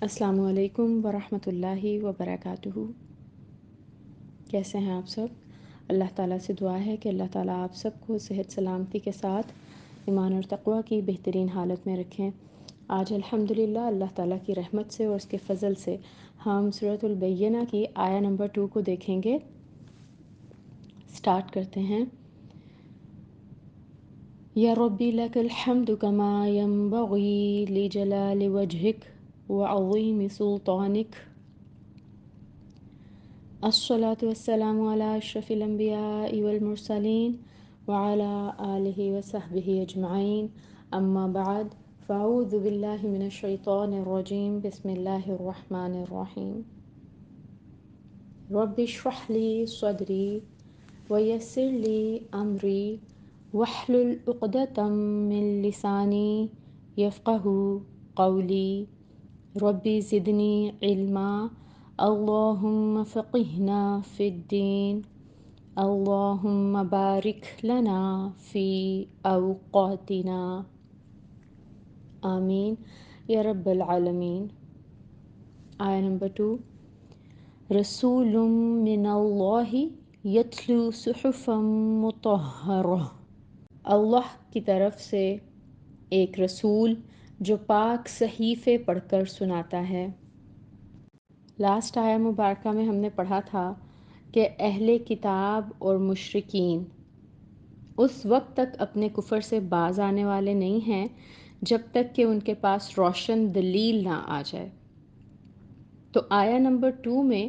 السلام علیکم ورحمۃ اللہ وبرکاتہ۔ کیسے ہیں آپ سب؟ اللہ تعالیٰ سے دعا ہے کہ اللہ تعالیٰ آپ سب کو صحت سلامتی کے ساتھ ایمان اور تقوی کی بہترین حالت میں رکھیں۔ آج الحمدللہ اللہ تعالیٰ کی رحمت سے اور اس کے فضل سے ہم سورۃ البینہ کی آیہ نمبر 2 کو دیکھیں گے۔ سٹارٹ کرتے ہیں۔ یا ربی لک الحمد کما ینبغی لجلال وجہک وعظیم سلطانک، الصلاة والسلام على اشرف الانبیاء والمرسلین وعلى آلہ وصحبہ اجمعین، اما بعد فاعوذ باللہ من الشیطان الرجیم، بسم اللہ الرحمن الرحیم۔ رب اشرح لی صدری ویسر لی امری واحلل عقدۃ من لسانی یفقہوا قولی، ربی زدنی علما، اللہم فقہنا فی الدین، اللہم بارک لنا فی اوقاتنا، آمین یا رب العالمین۔ آیہ نمبر 2۔ رسول من اللہ یتلو صحفا مطہرہ، اللہ کی طرف سے ایک رسول جو پاک صحیفے پڑھ کر سناتا ہے۔ لاسٹ آیہ مبارکہ میں ہم نے پڑھا تھا کہ اہل کتاب اور مشرکین اس وقت تک اپنے کفر سے باز آنے والے نہیں ہیں جب تک کہ ان کے پاس روشن دلیل نہ آ جائے۔ تو آیہ نمبر 2 میں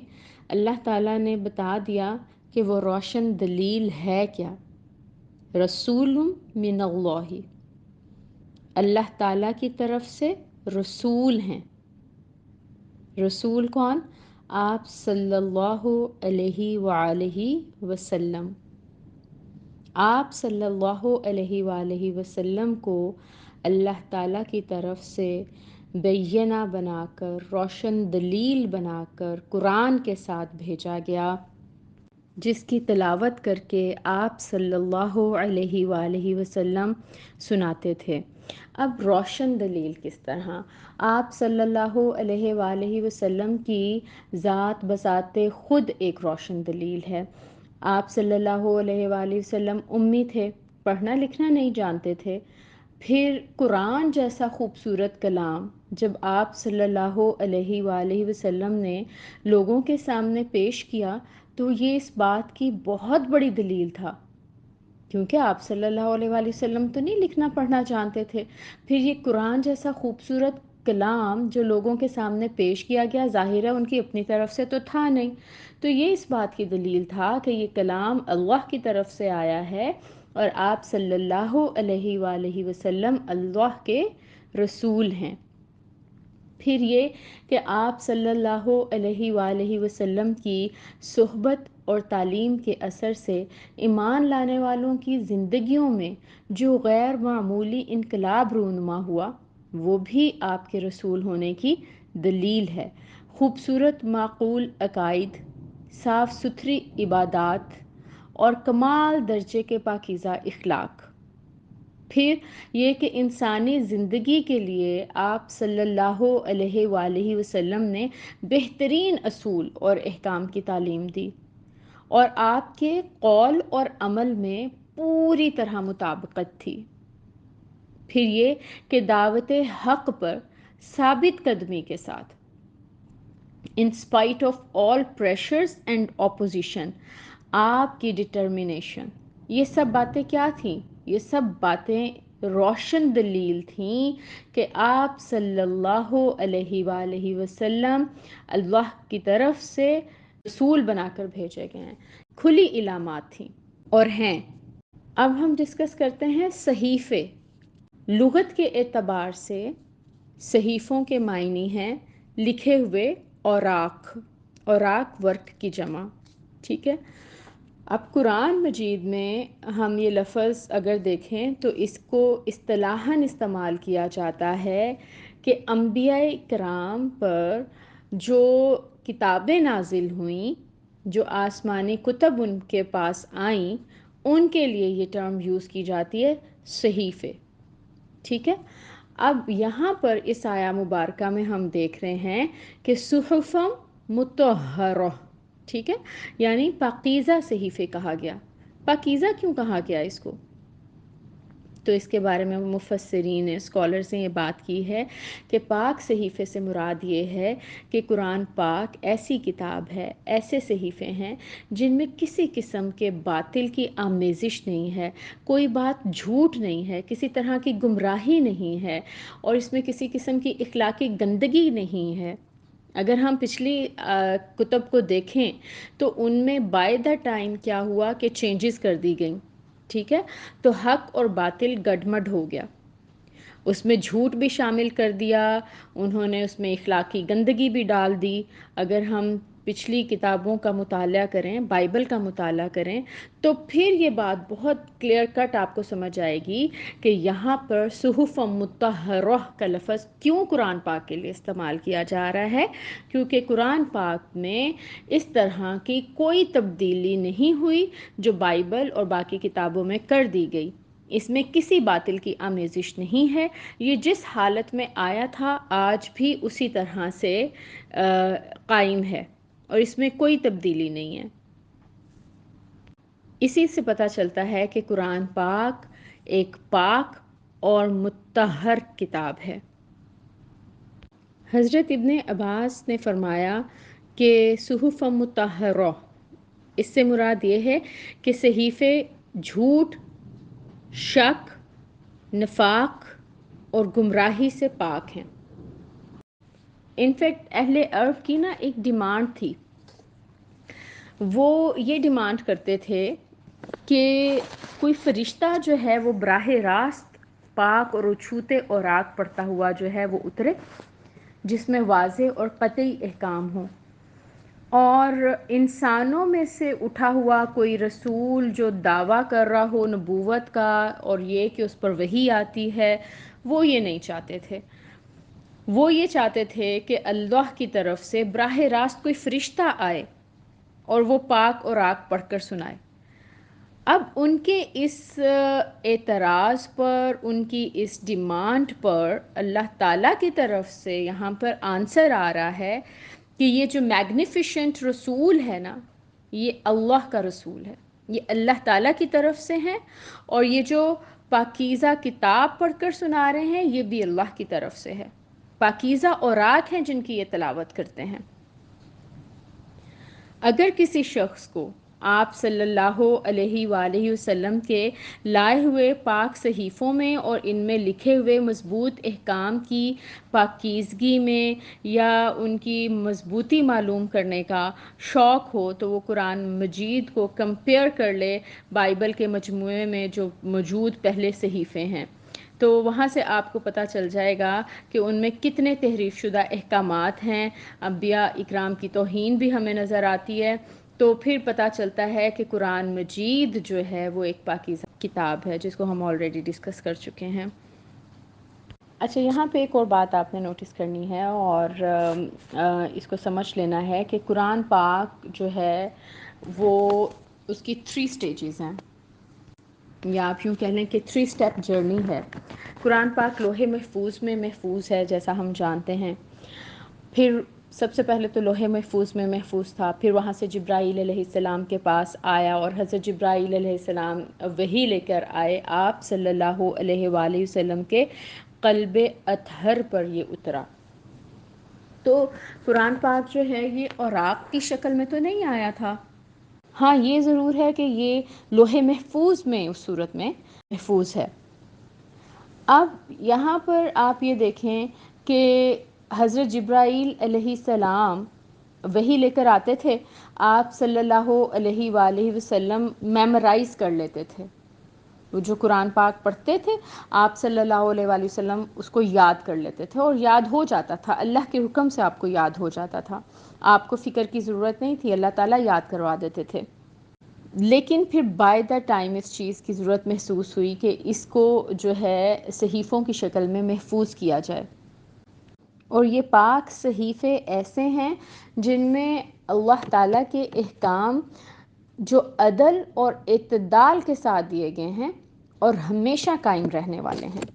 اللہ تعالیٰ نے بتا دیا کہ وہ روشن دلیل ہے کیا۔ رسول من اللہ، اللہ تعالیٰ کی طرف سے رسول ہیں۔ رسول کون؟ آپ صلی اللہ علیہ وآلہ وسلم۔ آپ صلی اللہ علیہ وآلہ وسلم کو اللہ تعالیٰ کی طرف سے بینہ بنا کر، روشن دلیل بنا کر قرآن کے ساتھ بھیجا گیا، جس کی تلاوت کر کے آپ صلی اللہ علیہ وآلہ وسلم سناتے تھے۔ اب روشن دلیل کس طرح؟ آپ صلی اللہ علیہ وآلہ وسلم کی ذات بذات خود ایک روشن دلیل ہے۔ آپ صلی اللہ علیہ وآلہ وسلم امی تھے، پڑھنا لکھنا نہیں جانتے تھے، پھر قرآن جیسا خوبصورت کلام جب آپ صلی اللہ علیہ وآلہ وسلم نے لوگوں کے سامنے پیش کیا تو یہ اس بات کی بہت بڑی دلیل تھا، کیونکہ آپ صلی اللہ علیہ وآلہ وسلم تو نہیں لکھنا پڑھنا جانتے تھے۔ پھر یہ قرآن جیسا خوبصورت کلام جو لوگوں کے سامنے پیش کیا گیا، ظاہر ہے ان کی اپنی طرف سے تو تھا نہیں، تو یہ اس بات کی دلیل تھا کہ یہ کلام اللہ کی طرف سے آیا ہے اور آپ صلی اللہ علیہ وآلہ وسلم اللہ کے رسول ہیں۔ پھر یہ کہ آپ صلی اللہ علیہ وآلہ وسلم کی صحبت اور تعلیم کے اثر سے ایمان لانے والوں کی زندگیوں میں جو غیر معمولی انقلاب رونما ہوا، وہ بھی آپ کے رسول ہونے کی دلیل ہے۔ خوبصورت معقول عقائد، صاف ستھری عبادات اور کمال درجے کے پاکیزہ اخلاق۔ پھر یہ کہ انسانی زندگی کے لیے آپ صلی اللہ علیہ وآلہ وسلم نے بہترین اصول اور احکام کی تعلیم دی اور آپ کے قول اور عمل میں پوری طرح مطابقت تھی۔ پھر یہ کہ دعوت حق پر ثابت قدمی کے ساتھ، in spite of all pressures and opposition, آپ کی ڈٹرمنیشن، یہ سب باتیں کیا تھیں؟ یہ سب باتیں روشن دلیل تھیں کہ آپ صلی اللہ علیہ وآلہ وسلم اللہ کی طرف سے رسول بنا کر بھیجے گئے ہیں، کھلی علامات تھیں اور ہیں۔ اب ہم ڈسکس کرتے ہیں صحیفے۔ لغت کے اعتبار سے صحیفوں کے معنی ہیں لکھے ہوئے اوراق، اوراق ورق کی جمع، ٹھیک ہے۔ اب قرآن مجید میں ہم یہ لفظ اگر دیکھیں تو اس کو اصطلاحاً استعمال کیا جاتا ہے کہ انبیاء کرام پر جو کتابیں نازل ہوئیں، جو آسمانی کتب ان کے پاس آئیں، ان کے لیے یہ ٹرم یوز کی جاتی ہے صحیفے، ٹھیک ہے۔ اب یہاں پر اس آیا مبارکہ میں ہم دیکھ رہے ہیں کہ صحفم مطہرہ، ٹھیک ہے، یعنی پاکیزہ صحیفے کہا گیا۔ پاکیزہ کیوں کہا گیا اس کو؟ تو اس کے بارے میں مفسرین نے، اسکالرز نے یہ بات کی ہے کہ پاک صحیفے سے مراد یہ ہے کہ قرآن پاک ایسی کتاب ہے، ایسے صحیفے ہیں جن میں کسی قسم کے باطل کی آمیزش نہیں ہے، کوئی بات جھوٹ نہیں ہے، کسی طرح کی گمراہی نہیں ہے، اور اس میں کسی قسم کی اخلاقی گندگی نہیں ہے۔ اگر ہم پچھلی کتب کو دیکھیں تو ان میں بائی دا ٹائم کیا ہوا کہ چینجز کر دی گئیں، ٹھیک ہے، تو حق اور باطل گڈمڈ ہو گیا، اس میں جھوٹ بھی شامل کر دیا، انہوں نے اس میں اخلاقی گندگی بھی ڈال دی۔ اگر ہم پچھلی کتابوں کا مطالعہ کریں، بائبل کا مطالعہ کریں، تو پھر یہ بات بہت کلیئر کٹ آپ کو سمجھ آئے گی کہ یہاں پر صحف مطہرہ کا لفظ کیوں قرآن پاک کے لیے استعمال کیا جا رہا ہے، کیونکہ قرآن پاک میں اس طرح کی کوئی تبدیلی نہیں ہوئی جو بائبل اور باقی کتابوں میں کر دی گئی۔ اس میں کسی باطل کی آمیزش نہیں ہے، یہ جس حالت میں آیا تھا آج بھی اسی طرح سے قائم ہے، اور اس میں کوئی تبدیلی نہیں ہے۔ اسی سے پتہ چلتا ہے کہ قرآن پاک ایک پاک اور مطہر کتاب ہے۔ حضرت ابن عباس نے فرمایا کہ صحف مطہرہ، اس سے مراد یہ ہے کہ صحیفے جھوٹ، شک، نفاق اور گمراہی سے پاک ہیں۔ انفیکٹ اہل عرب کی نا ایک ڈیمانڈ تھی، وہ یہ ڈیمانڈ کرتے تھے کہ کوئی فرشتہ جو ہے وہ براہ راست پاک اور اچھوتے اوراق پڑھتا ہوا جو ہے وہ اترے، جس میں واضح اور قطعی احکام ہوں، اور انسانوں میں سے اٹھا ہوا کوئی رسول جو دعویٰ کر رہا ہو نبوت کا اور یہ کہ اس پر وحی آتی ہے، وہ یہ نہیں چاہتے تھے۔ وہ یہ چاہتے تھے کہ اللہ کی طرف سے براہ راست کوئی فرشتہ آئے اور وہ پاک اور آگ پڑھ کر سنائے۔ اب ان کے اس اعتراض پر، ان کی اس ڈیمانڈ پر اللہ تعالیٰ کی طرف سے یہاں پر آنسر آ رہا ہے کہ یہ جو میگنیفیشنٹ رسول ہے نا، یہ اللہ کا رسول ہے، یہ اللہ تعالیٰ کی طرف سے ہیں، اور یہ جو پاکیزہ کتاب پڑھ کر سنا رہے ہیں یہ بھی اللہ کی طرف سے ہے۔ پاکیزہ اوراق ہیں جن کی یہ تلاوت کرتے ہیں۔ اگر کسی شخص کو آپ صلی اللہ علیہ وآلہ وسلم کے لائے ہوئے پاک صحیفوں میں اور ان میں لکھے ہوئے مضبوط احکام کی پاکیزگی میں یا ان کی مضبوطی معلوم کرنے کا شوق ہو تو وہ قرآن مجید کو کمپیئر کر لے بائبل کے مجموعے میں جو موجود پہلے صحیفے ہیں، تو وہاں سے آپ کو پتہ چل جائے گا کہ ان میں کتنے تحریف شدہ احکامات ہیں، انبیاء اکرام کی توہین بھی ہمیں نظر آتی ہے۔ تو پھر پتہ چلتا ہے کہ قرآن مجید جو ہے وہ ایک پاکیزہ کتاب ہے، جس کو ہم آلریڈی ڈسکس کر چکے ہیں۔ اچھا، یہاں پہ ایک اور بات آپ نے نوٹس کرنی ہے اور اس کو سمجھ لینا ہے کہ قرآن پاک جو ہے وہ اس کی 3 سٹیجز ہیں، یا آپ یوں کہہ لیں کہ 3 سٹیپ جرنی ہے۔ قرآن پاک لوح محفوظ میں محفوظ ہے جیسا ہم جانتے ہیں، پھر سب سے پہلے تو لوح محفوظ میں محفوظ تھا، پھر وہاں سے جبرائیل علیہ السلام کے پاس آیا اور حضرت جبرائیل علیہ السلام وحی لے کر آئے، آپ صلی اللہ علیہ وآلہ وسلم کے قلب اطہر پر یہ اترا۔ تو قرآن پاک جو ہے یہ اوراق کی شکل میں تو نہیں آیا تھا، ہاں یہ ضرور ہے کہ یہ لوح محفوظ میں اس صورت میں محفوظ ہے۔ اب یہاں پر آپ یہ دیکھیں کہ حضرت جبرائیل علیہ السلام وحی لے کر آتے تھے، آپ صلی اللہ علیہ وآلہ وسلم میمورائز کر لیتے تھے، وہ جو قرآن پاک پڑھتے تھے آپ صلی اللہ علیہ وآلہ وسلم اس کو یاد کر لیتے تھے، اور یاد ہو جاتا تھا، اللہ کے حکم سے آپ کو یاد ہو جاتا تھا، آپ کو فکر کی ضرورت نہیں تھی، اللہ تعالیٰ یاد کروا دیتے تھے۔ لیکن پھر بائی دا ٹائم اس چیز کی ضرورت محسوس ہوئی کہ اس کو جو ہے صحیفوں کی شکل میں محفوظ کیا جائے، اور یہ پاک صحیفے ایسے ہیں جن میں اللہ تعالیٰ کے احکام جو عدل اور اعتدال کے ساتھ دیے گئے ہیں اور ہمیشہ قائم رہنے والے ہیں۔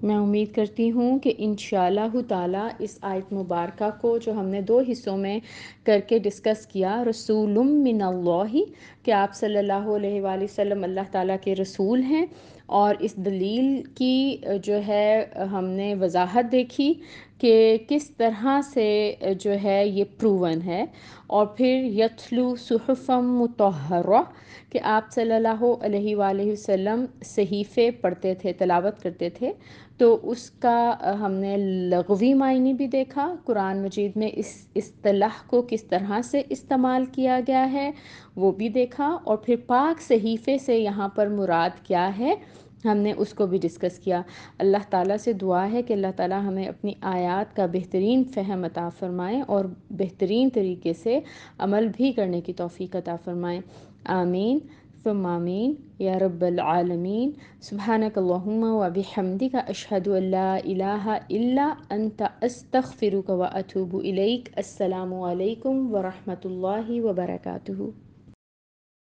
میں امید کرتی ہوں کہ انشاءاللہ تعالی اس آیت مبارکہ کو جو ہم نے 2 حصوں میں کر کے ڈسکس کیا، رسول من اللہ، کہ آپ صلی اللہ علیہ وآلہ وسلم اللہ تعالیٰ کے رسول ہیں، اور اس دلیل کی جو ہے ہم نے وضاحت دیکھی کہ کس طرح سے جو ہے یہ پروون ہے، اور پھر یتلو صحفا مطہرہ، کہ آپ صلی اللہ علیہ وآلہ وسلم صحیفے پڑھتے تھے، تلاوت کرتے تھے، تو اس کا ہم نے لغوی معنی بھی دیکھا، قرآن مجید میں اس اصطلاح کو کس طرح سے استعمال کیا گیا ہے وہ بھی دیکھا، اور پھر پاک صحیفے سے یہاں پر مراد کیا ہے ہم نے اس کو بھی ڈسکس کیا۔ اللہ تعالیٰ سے دعا ہے کہ اللہ تعالیٰ ہمیں اپنی آیات کا بہترین فہم عطا فرمائیں اور بہترین طریقے سے عمل بھی کرنے کی توفیق عطا فرمائیں، آمین ثم آمین یا رب العالمین۔ سبحانک اللہم و بحمدک، اشہد ان لا الہ الا انت، استغفرک و اتوب الیک۔ السلام علیکم ورحمۃ اللہ وبرکاتہ۔